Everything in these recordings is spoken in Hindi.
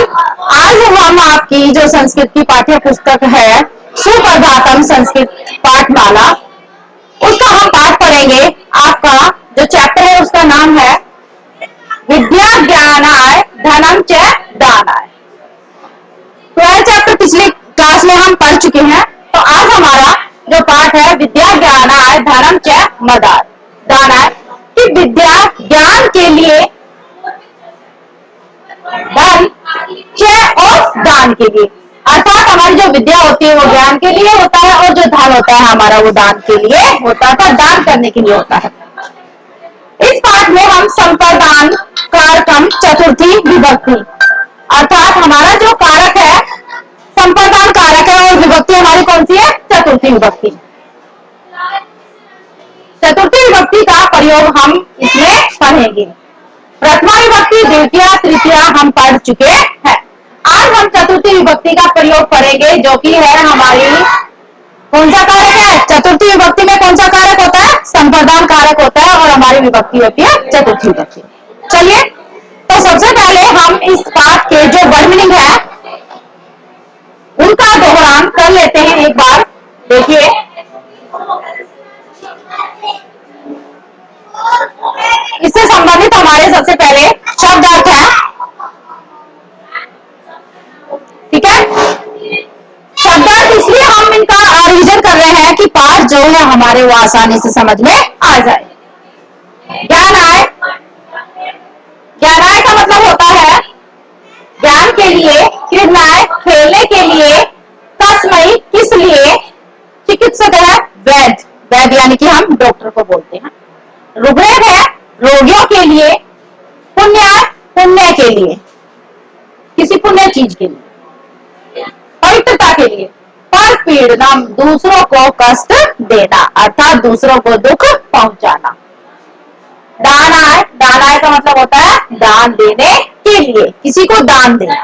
आज हम आपकी जो संस्कृत की पाठ्य पुस्तक है सुप्रभातम संस्कृत पाठमाला, उसका हम पाठ पढ़ेंगे। आपका जो चैप्टर है उसका नाम है विद्या ज्ञानाय धनम च दानाय। तो यह चैप्टर पिछली क्लास में हम पढ़ चुके हैं। तो आज हमारा जो पाठ है विद्या ज्ञानाय धनम च मदाय दानाय, कि विद्या ज्ञान के लिए, धन च और दान के लिए, अर्थात हमारी जो विद्या होती है वो ज्ञान के लिए होता है और जो धन होता है हमारा वो दान के लिए होता है, दान करने के लिए होता है। इस पाठ में हम संप्रदान कारकम चतुर्थी विभक्ति, अर्थात हमारा जो कारक है संप्रदान कारक है और विभक्ति हमारी कौन सी है? चतुर्थी विभक्ति। चतुर्थी विभक्ति का प्रयोग हम इसमें पढ़ेंगे। प्रथमा विभक्ति द्वितीय तृतीय हम पढ़ चुके हैं। आज हम चतुर्थी विभक्ति का प्रयोग करेंगे, जो कि है हमारी कौन सा कारक है? चतुर्थी विभक्ति में कौन सा कारक होता है? संप्रदान कारक होता है और हमारी विभक्ति होती है चतुर्थी विभक्ति। चलिए, तो सबसे पहले हम इस पाठ के जो वर्ड मीनिंग है उनका दोहरान कर लेते हैं एक बार। देखिए, इससे संबंधित हमारे सबसे पहले शब्दार्थ है, ठीक है। शब्दार्थ इसलिए हम इनका रिवीजन कर रहे हैं कि पाठ जो है हमारे वो आसानी से समझ में आ जाए। ज्ञानाय, ज्ञानाय का मतलब होता है ज्ञान के लिए, क्रीडनाय खेलने के लिए, तस्मै किस लिए, चिकित्सक है वैद्य, वैद्य यानी कि हम डॉक्टर को बोलते हैं, ऋग्वेद है रोगियों के लिए, पुण्य पुण्य के लिए, किसी पुण्य चीज के लिए, पवित्रता के लिए, पर पीड़नम दूसरों को कष्ट देना अर्थात दूसरों को दुख पहुंचाना। दानाय, दानाय का मतलब होता है दान देने के लिए, किसी को दान देना।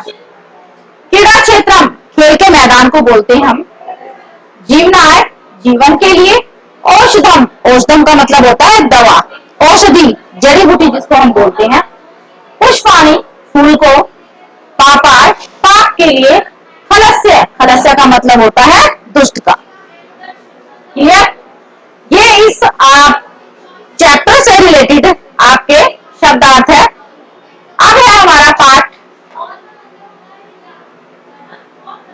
क्रीड़ा क्षेत्रम खेल के मैदान को बोलते हैं हम। जीवनाय जीवन के लिए, औषधम, औषधम का मतलब होता है दवा, औषधि जड़ी बूटी जिसको हम बोलते हैं। पुष्पाणि फूल को, पापाय पाप के लिए, खलस्य, खलस्य का मतलब होता है दुष्ट का। ये इस चैप्टर से रिलेटेड आपके शब्दार्थ है। अब है हमारा पाठ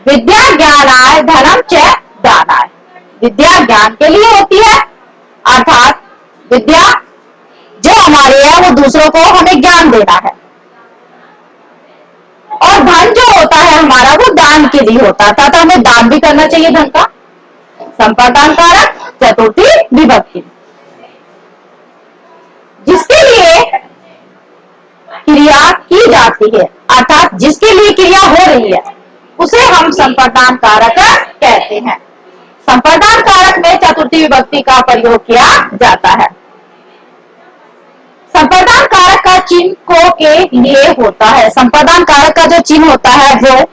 विद्या ज्ञानाय धनम च दानाय। विद्या ज्ञान के लिए होती है, अर्थात विद्या जो हमारी है वो दूसरों को हमें ज्ञान देना है, और धन जो होता है हमारा वो दान के लिए होता है, अर्थात हमें दान भी करना चाहिए धन का। संप्रदान कारक चतुर्थी विभक्ति, जिसके लिए क्रिया की जाती है, अर्थात जिसके लिए क्रिया हो रही है उसे हम संप्रदान कारक कहते हैं। संप्रदान कारक में चतुर्थी विभक्ति का प्रयोग किया जाता है। संप्रदान कारक का चिन्ह को के लिए होता है। संप्रदान कारक का जो चिन्ह होता है वो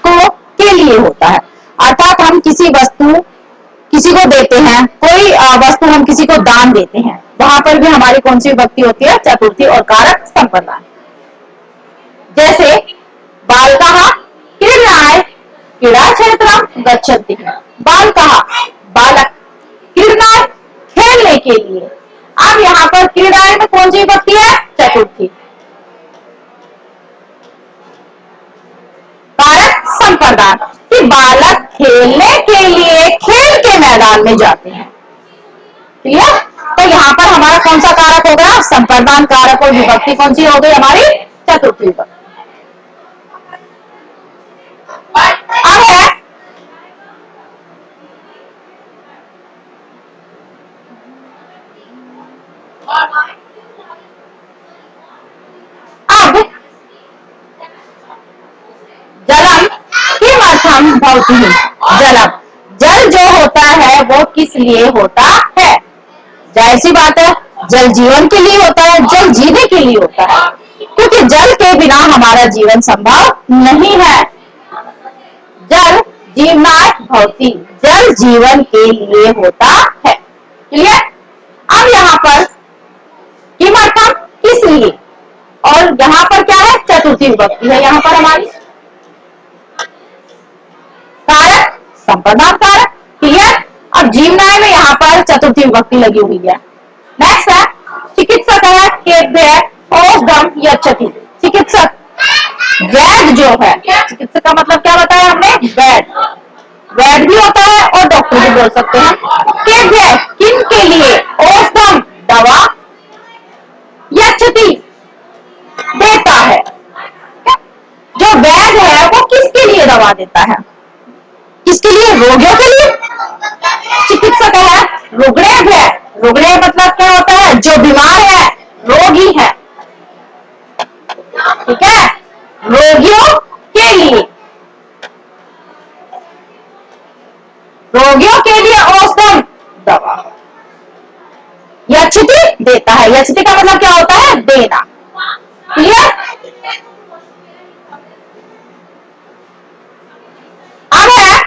को के लिए होता है, अर्थात हम किसी वस्तु किसी को देते हैं, कोई वस्तु हम किसी को दान देते हैं, वहां पर भी हमारी कौन सी विभक्ति होती है? चतुर्थी और कारक संप्रदान। जैसे बालकः क्रीडनाय क्रीड़ा क्षेत्रम गच्छन्ति, बालकः बालक, क्रीडनाय खेलने के लिए। अब यहाँ पर क्रीडाय में कौन सी विभक्ति है? चतुर्थी। कारक संप्रदान, कि बालक खेलने के लिए खेल के मैदान में जाते हैं। क्लियर? तो यहाँ पर हमारा कौन सा कारक हो गया? संप्रदान कारक, और विभक्ति कौन सी हो गई हमारी? चतुर्थी विभक्ति। अब है अब जलम किमर्थम भवति, जलम, जल जो होता है वो किस लिए होता है? जाहिर सी बात है जल जीवन के लिए होता है, जल जीने के लिए होता है, क्योंकि जल के बिना हमारा जीवन संभव नहीं है। जल जीवनाय भवति, जल जीवन के लिए होता है। क्लियर? अब यहाँ पर किमर्थम किस लिए, और यहाँ पर क्या है? चतुर्थी विभक्ति है यहाँ पर हमारी। कारक संप्रदान कारक, क्लियर। अब जीवनाय में यहाँ पर चतुर्थी विभक्ति लगी हुई है। नेक्स्ट है चिकित्सक है, केद्य है, औषधम यच्छति। चिकित्सक वैद जो है, चिकित्सक का मतलब क्या बताया हमने, वैद। वैद भी होता है और डॉक्टर भी बोल सकते हैं। केद्य किन के लिए, औषधम दवा, यच्छति देता है। जो वैद है वो किसके लिए दवा देता है, किसके लिए, रोगियों के लिए। चिकित्सक है रुग्णे है, रुग्णे मतलब क्या होता है, जो बीमार है, रोगी है, ठीक है, रोगियों के लिए, रोगियों के लिए औषधम दवा, यच्छति देता है। यच्छति का मतलब क्या होता है, देना, क्लियर। आगे है,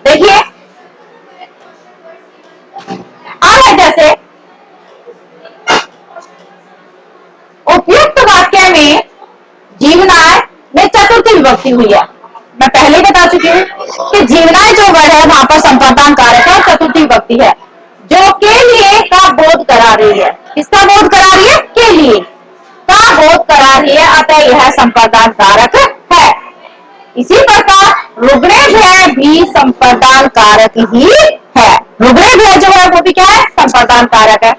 देखिए आगे जैसे उपयुक्त वाक्य में जीवनाय में चतुर्थी विभक्ति हुई है। मैं पहले बता चुकी हूँ कि जीवनाय जो वर्ड है वहां पर संप्रदान कारक है, चतुर्थी विभक्ति है। जो के लिए का बोध करा रही है, किसका बोध करा रही है, के लिए का बोध करा रही है, अतः यह संप्रदान कारक है। इसी प्रकार रुग्णेभ्य भी संप्रदान कारक ही है। रुग्णेभ्य जो है वो भी क्या है, संप्रदान कारक है।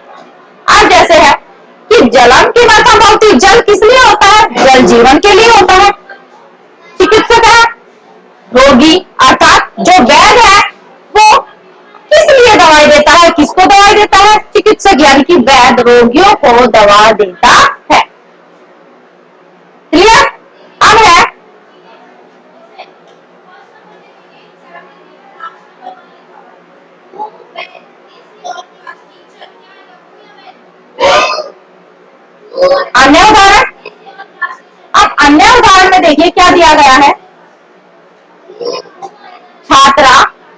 अब जैसे है कि जलम की मतलब होती, जल किस लिए होता है, जल जीवन के लिए होता है। चिकित्सक है रोगी, अर्थात जो वैद है वो किस लिए दवाई देता है, किसको दवाई देता है, चिकित्सक यानी कि वैद रोगियों को दवा देता है, क्लियर। अब है अन्य उदाहरण। अब अन्य उदाहरण में देखिए क्या दिया गया है, छात्रा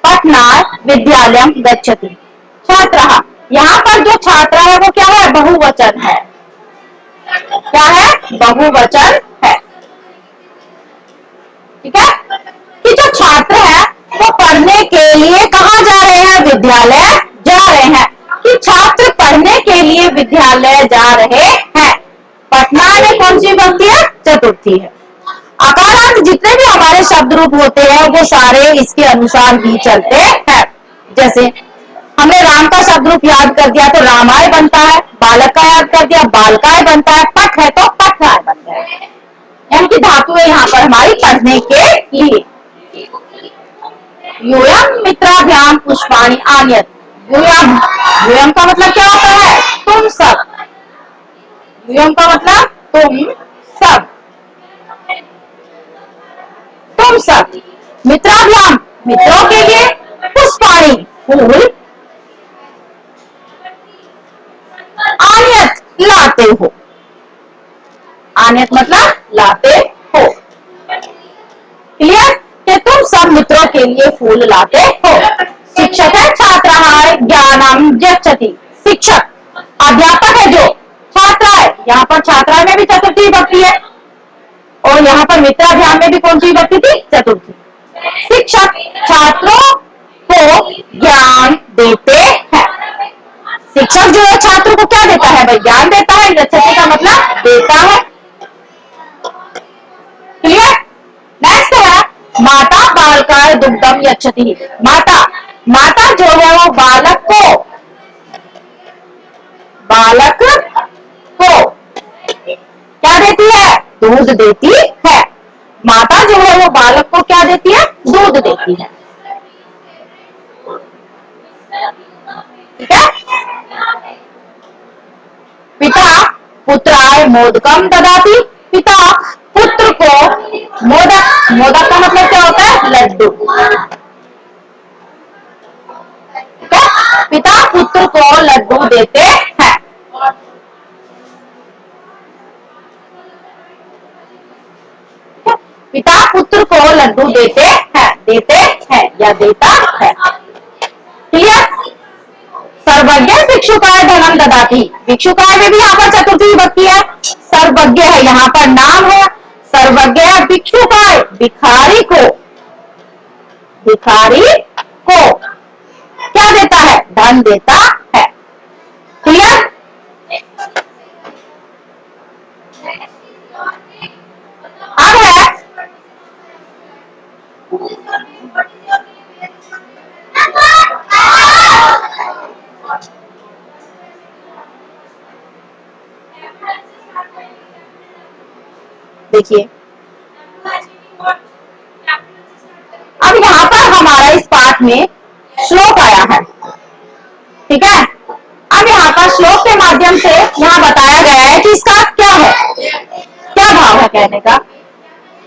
पठना विद्यालय गच्छति। छात्रा, यहाँ पर जो छात्रा है वो क्या है, बहुवचन है, क्या है, बहुवचन है, ठीक है। कि जो छात्र है वो पढ़ने के लिए कहाँ जा रहे हैं, विद्यालय जा रहे हैं। कि छात्र पढ़ने के लिए विद्यालय जा रहे हैं, पटना में कौन सी विभक्ति है, चतुर्थी है। आकारांत जितने भी हमारे शब्द रूप होते हैं वो सारे इसके अनुसार ही चलते हैं। जैसे हमने राम का शब्द रूप याद कर दिया तो रामाय बनता है, बालक का याद कर दिया बालकाय बनता है, पठ है तो पठनाय बनता है, यानी कि धातु है यहाँ पर हमारी पढ़ने के लिए। यूयम मित्राभ्याम पुष्पाणि आनयत। यूयम, यूयम का मतलब क्या होता है, तुम सब। यूयम का मतलब तुम सब, तुम सब। मित्राभ्याम मित्रों के लिए, पुष्पाणि फूल, आनयत लाते हो, आनयत मतलब लाते हो, क्लियर। कि तुम सब मित्रों के लिए फूल लाते हो। शिक्षक है छात्राः ज्ञानम यच्छति। शिक्षक अध्यापक है जो, छात्रा है, यहाँ पर छात्रा में भी चतुर्थी विभक्ति है और यहाँ पर मित्राभ्याम में भी कौन सी विभक्ति थी, चतुर्थी। शिक्षक छात्रों को ज्ञान देते हैं। शिक्षक जो है छात्रों को क्या देता है भाई, ज्ञान देता है। यच्छति का मतलब देता है, क्लियर। नेक्स्ट है माता बालकाय दुग्धम यच्छति। माता, माता जो है वो बालक को, बालक को क्या देती है, दूध देती है। माता जो है वो बालक को क्या देती है, दूध देती है, ठीक है। पिता पुत्राय मोदकम ददाति। पिता पुत्र को मोदक, मोदक का मतलब क्या होता है, लड्डू, ठीक है। पिता पुत्र को लड्डू देते हैं। पिता पुत्र को लड्डू देते हैं, देते हैं या देता है, क्लियर। सर्वज्ञ भिक्षुकाय धनम ददाति। भिक्षुकाय में भी यहाँ पर चतुर्थी विभक्ति है। भिखारी को क्या देता है? धन देता है। क्लियर? अब है देखिए, अब यहां पर हमारा इस पाठ में श्लोक आया है, ठीक है। अब यहाँ पर श्लोक के माध्यम से यहाँ बताया गया है कि इसका क्या है, क्या भाव है कहने का।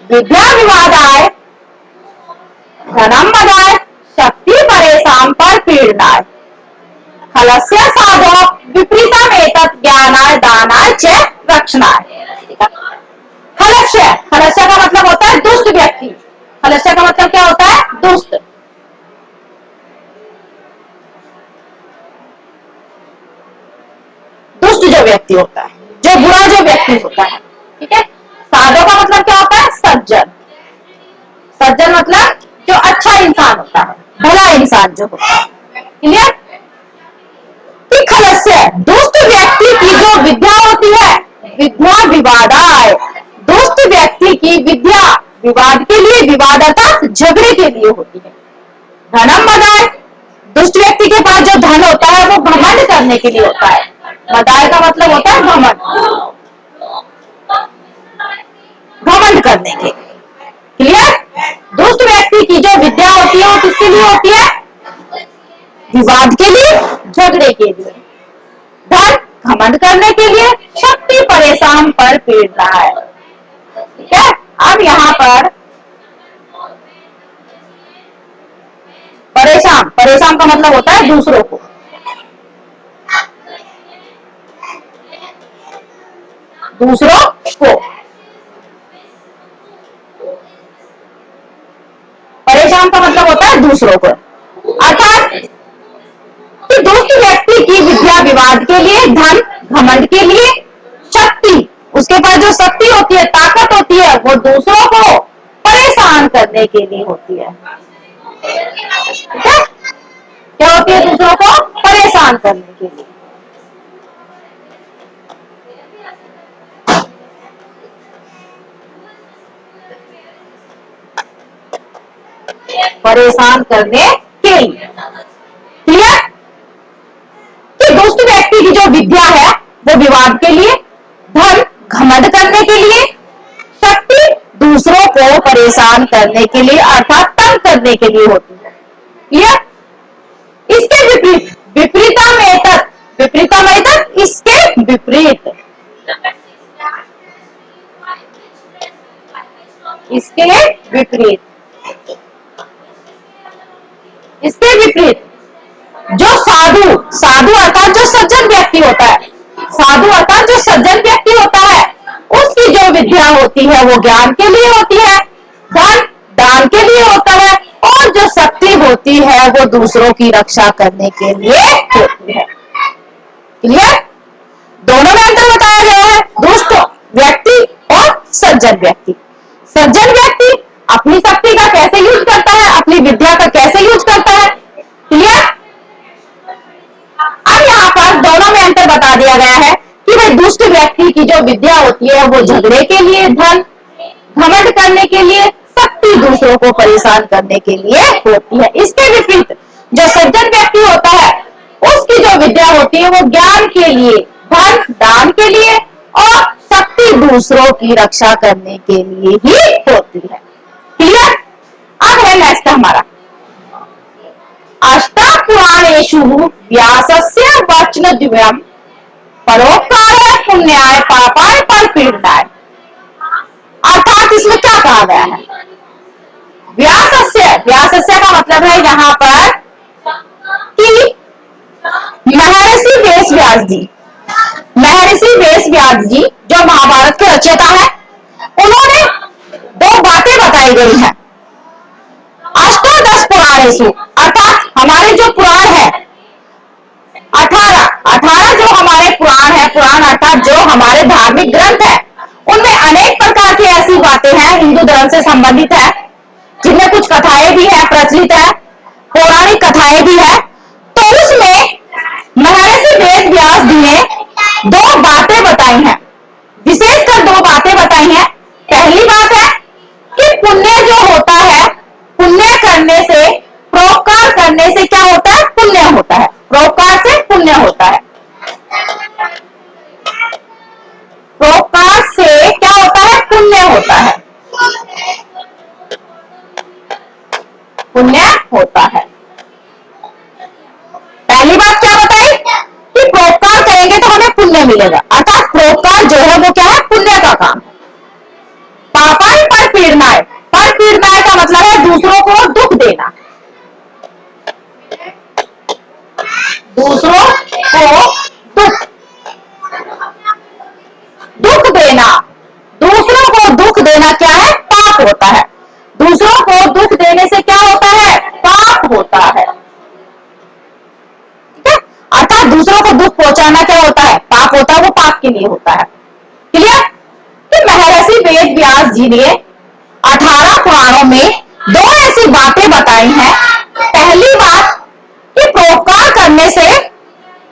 विद्या विवादाय धनम मदाय शक्ति परेशान पर पीड़नाय खलस्य साधो विपरीतम एतत् ज्ञानाय दानाय च रक्षणाय। खलस्य, खलस्य का मतलब होता है दुष्ट व्यक्ति। खलस्य का मतलब क्या होता है? दुष्ट। दुष्ट जो व्यक्ति होता है, जो बुरा जो व्यक्ति होता है, ठीक है। साधो का मतलब क्या होता है? सज्जन। सज्जन मतलब जो अच्छा इंसान होता है, भला इंसान जो होता है। क्लियर? कि खलस्य दुष्ट व्यक्ति की जो विद्या होती है, विद्या विवादाय, दुष्ट व्यक्ति की विद्या विवाद के लिए, विवाद अर्थात झगड़े के लिए होती है। धनम मदाय, दुष्ट व्यक्ति के पास जो धन होता है वो घमंड करने के लिए होता है। मदाय का मतलब होता है घमंड, घमंड करने के लिए। क्लियर? दुष्ट व्यक्ति की जो विद्या होती है वो किसके लिए होती है? विवाद के लिए, झगड़े के लिए। धन घमंड करने के लिए, शक्ति परेशान पर पीड़ना है। ठीक है। अब यहाँ पर परेशान, परेशान का मतलब होता है दूसरों को। दूसरों को परेशान का मतलब होता है दूसरों को, अर्थात कि दुष्ट व्यक्ति की विद्या विवाद के लिए, धन घमंड के लिए, शक्ति उसके पास जो शक्ति होती है, ताकत होती है, वो दूसरों को परेशान करने के लिए होती है। क्या होती है? दूसरों को परेशान करने के लिए। परेशान करने के लिए। क्लियर? कि दुष्ट व्यक्ति की जो विद्या है वो विवाद के लिए, धन घमंड करने के लिए, शक्ति दूसरों को परेशान करने के लिए अर्थात तंग करने के लिए होती है। क्लियर? इसके विपरीत, विपरीतम एतत्, विपरीतम एतत् इसके विपरीत, इसके विपरीत, इसके विपरीत जो साधु, साधु अर्थात जो सज्जन व्यक्ति होता है, साधु अर्थात जो सज्जन व्यक्ति होता है, उसकी जो विद्या होती है वो ज्ञान के लिए होती है, धन दान के लिए होता है, और जो शक्ति होती है वो दूसरों की रक्षा करने के लिए होती है। क्लियर? दोनों में अंतर बताया गया है, दुष्ट व्यक्ति और सज्जन व्यक्ति। सज्जन व्यक्ति अपनी शक्ति का कैसे यूज करता है, अपनी विद्या का कैसे यूज करता है। क्लियर? अब यहाँ पर दोनों में अंतर बता दिया गया है कि भाई दुष्ट व्यक्ति की जो विद्या होती है वो झगड़े के लिए, धन घमंड करने के लिए, शक्ति दूसरों को परेशान करने के लिए होती है। इसके विपरीत जो सज्जन व्यक्ति होता है उसकी जो विद्या होती है वो ज्ञान के लिए, धन दान के लिए, और शक्ति दूसरों की रक्षा करने के लिए ही होती है। क्लियर? अब है नेक्स्ट हमारा अष्टापुराणेषु व्यासस्य वचनद्वयम् परोपकाराय पुण्याय पापाय परपीड़नाय। अर्थात इसमें क्या कहा गया है? व्यासस्य, व्यासस्य का मतलब है यहाँ पर कि महर्षि वेश व्यास जी, महर्षि वेश व्यास जी जो महाभारत के रचयिता है, उन्होंने दो बातें बताई गई हैं। अष्टादश पुराणेषु अर्थात हमारे जो पुराण है 18 जो हमारे पुराण है, पुराण अर्थात जो हमारे धार्मिक ग्रंथ है, उनमें अनेक प्रकार की ऐसी बातें हैं हिंदू धर्म से संबंधित है जिनमें कुछ कथाएं भी है, प्रचलित है, पौराणिक कथाएं भी है। तो उसमें महर्षि वेद व्यास जी ने दो बातें बताई हैं, विशेषकर दो बातें बताई हैं। पहली बात है कि पुण्य जो होता है, पुण्य करने से, परोपकार करने से क्या होता है? पुण्य होता है। परोपकार से पुण्य होता है। परोपकार से क्या होता है? पुण्य होता है। पुण्य होता है। पहली बात क्या बताई कि परोपकार करेंगे तो हमें पुण्य मिलेगा, अर्थात परोपकार जो है वो क्या है? पुण्य का काम। पापाई पर पीड़नाएं, पर पीड़नाएं का मतलब है दूसरों को दुख देना, दूसरों को दुख देना। दूसरों को दुख देना क्या है? पाप होता है। दूसरों को दुख देने से क्या होता है? पाप होता है। ठीक है, अर्थात दूसरों को दुख पहुंचाना क्या होता है? पाप होता है, वो पाप के लिए होता है। क्लियर? कि महर्षि वेद व्यास जी ने 18 पुराणों में दो ऐसी बातें बताई हैं। पहली बात कि परोपकार करने से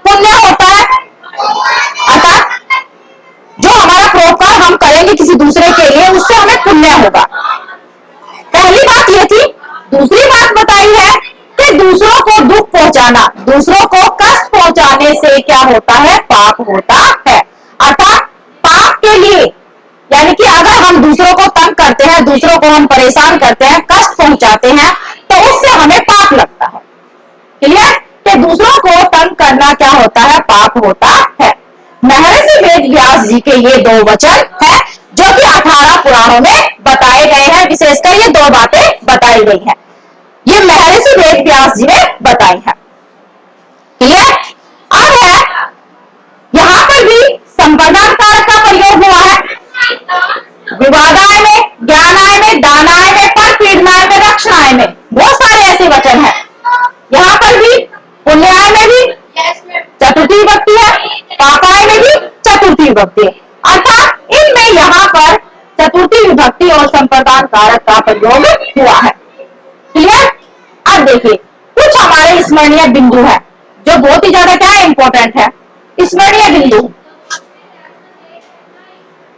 पुण्य होता है, अर्थात जो हमारा परोपकार हम करेंगे किसी दूसरे के लिए, उससे हमें पुण्य होगा। पहली बात ये थी। दूसरी बात बताई है कि दूसरों को दुख पहुंचाना, दूसरों को कष्ट पहुंचाने से क्या होता है? पाप होता है। अर्थात पाप के लिए, यानी कि अगर हम दूसरों को तंग करते हैं, दूसरों को हम परेशान करते हैं, कष्ट पहुंचाते हैं, तो उससे हमें पाप लगता है। क्लियर? कि दूसरों को तंग करना क्या होता है? पाप होता है। महर्षि वेद व्यास जी के ये दो वचन है जो कि 18 पुराणों में बताए गए हैं। विशेषकर ये दो बातें बताई गई हैं, ये महर्षि वेद व्यास जी ने बताई है। क्लियर? अब है यहां पर भी संप्रदान कारक का प्रयोग हुआ है। विवादाय में, ज्ञानाय में, दानाय में, पर पीड़नाय में, रक्षणाय में, बहुत सारे ऐसे वचन हैं। यहाँ पर भी पुण्याय में भी चतुर्थी विभक्ति है, पापाय में भी चतुर्थी विभक्ति है। अर्थात इनमें यहाँ पर चतुर्थी विभक्ति और संप्रदान कारक का प्रयोग हुआ है। क्लियर? अब देखिए कुछ हमारे स्मरणीय बिंदु है जो बहुत ही ज्यादा क्या है? इंपॉर्टेंट है। स्मरणीय बिंदु,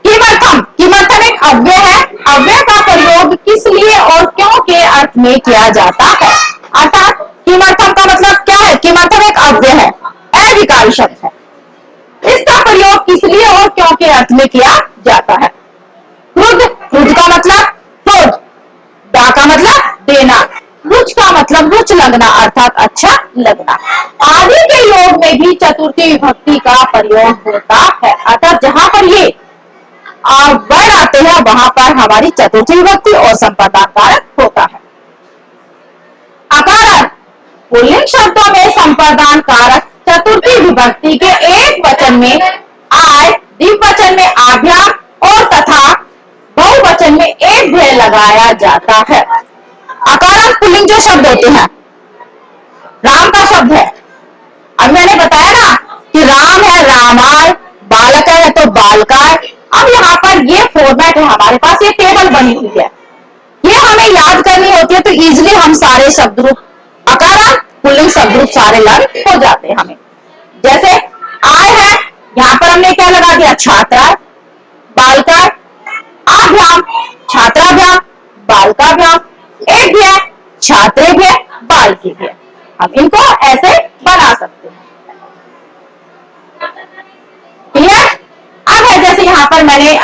किमर्थम, किमर्थम एक अव्यय है। अव्यय का प्रयोग किस लिए और क्यों के अर्थ में किया जाता है। अर्थात किमर्थम का मतलब क्या है? किमर्थम एक अव्यय है, अविकारी शब्द है। इसका प्रयोग किस लिए और क्यों के अर्थ में किया जाता है। क्रुद्ध, क्रुद्ध का मतलब क्रोध, दा का मतलब देना, रुच का मतलब रुच लगना, अर्थात अच्छा लगना। आदि के योग में भी चतुर्थी विभक्ति का प्रयोग होता है। अर्थात जहां पर ये वर्ण आते हैं वहां पर हमारी चतुर्थी विभक्ति और संप्रदान कारक होता है। अकारक, पुल्लिंग शब्दों में संप्रदान कारक चतुर्थी विभक्ति के एक वचन में आय, द्विवचन में आभ्याम और तथा बहुवचन में एक भय लगाया जाता है। अकारक पुल्लिंग जो शब्द होते हैं, राम का शब्द है। अब मैंने बताया ना कि राम है रामाय, बालक है तो बालकाय। अब यहाँ पर ये फॉर्मेट है हमारे पास, ये टेबल बनी हुई है, ये हमें याद करनी होती है। तो इजिली हम सारे शब्द रूप अकारक पुल्लिंग शब्द रूप सारे लर्न हो जाते हैं हमें। जैसे आय है, यहाँ पर हमने क्या लगा दिया? छात्रा, बालकाय, आभ्याम, छात्राभ्याम, बालकाभ्याम, एक भी है छात्रे भी है, बालकी भी है। हम इनको ऐसे बना सकते हैं। क्लियर? अब है जैसे यहाँ पर मैंने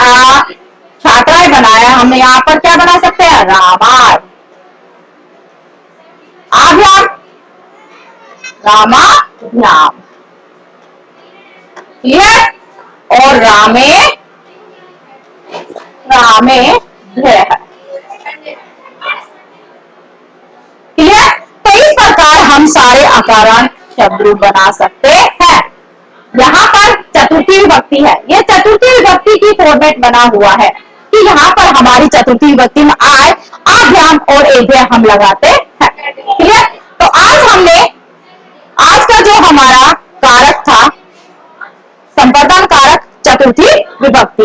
छात्राएं बनाया, हम यहाँ पर क्या बना सकते हैं? रामाय, आभ्याम, रामाभ्याम। क्लियर? और रामे, रामे भय। क्लियर? तो इस प्रकार हम सारे अकारांत शब्द रूप बना सकते हैं। यहाँ पर चतुर्थी विभक्ति है, ये चतुर्थी विभक्ति की फॉर्मेट बना हुआ है कि यहाँ पर हमारी चतुर्थी विभक्ति में आय, आभ्याम और एभ्य हम लगाते हैं। क्लियर? तो आज का जो हमारा कारक था संप्रदान कारक चतुर्थी विभक्ति,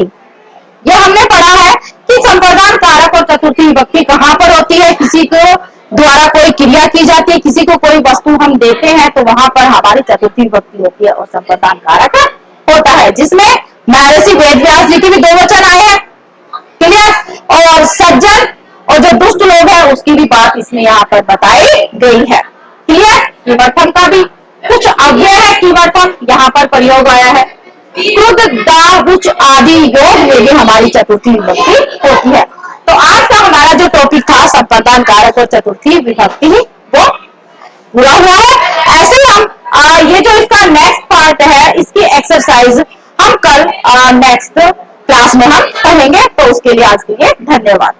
ये हमने पढ़ा है कि कि संप्रदान कारक और चतुर्थी विभक्ति कहाँ पर होती है, किसी को द्वारा कोई क्रिया की जाती है, किसी को कोई वस्तु हम देते हैं, तो वहां पर हमारी चतुर्थी विभक्ति होती है और संप्रदान कारक होता है, जिसमें महर्षि वेदव्यास जी के भी 2 वचन आए हैं, क्लियर, और सज्जन और जो दुष्ट लोग हैं उसकी भी बात इसमें यहाँ पर बताई गई है, क्लियर। कीवर्तन का भी कुछ अव्यय है, कीवर्तन यहाँ पर प्रयोग आया है, क्रुद्ध, दा, रुच आदि योग में भी हमारी चतुर्थी विभक्ति होती है। तो आज का हमारा जो टॉपिक था संप्रदान कारक और चतुर्थी विभक्ति, वो पूरा हुआ है। ऐसे हम ये जो इसका नेक्स्ट पार्ट है, इसकी एक्सरसाइज हम कल नेक्स्ट क्लास में हम पढ़ेंगे। तो उसके लिए आज के लिए धन्यवाद।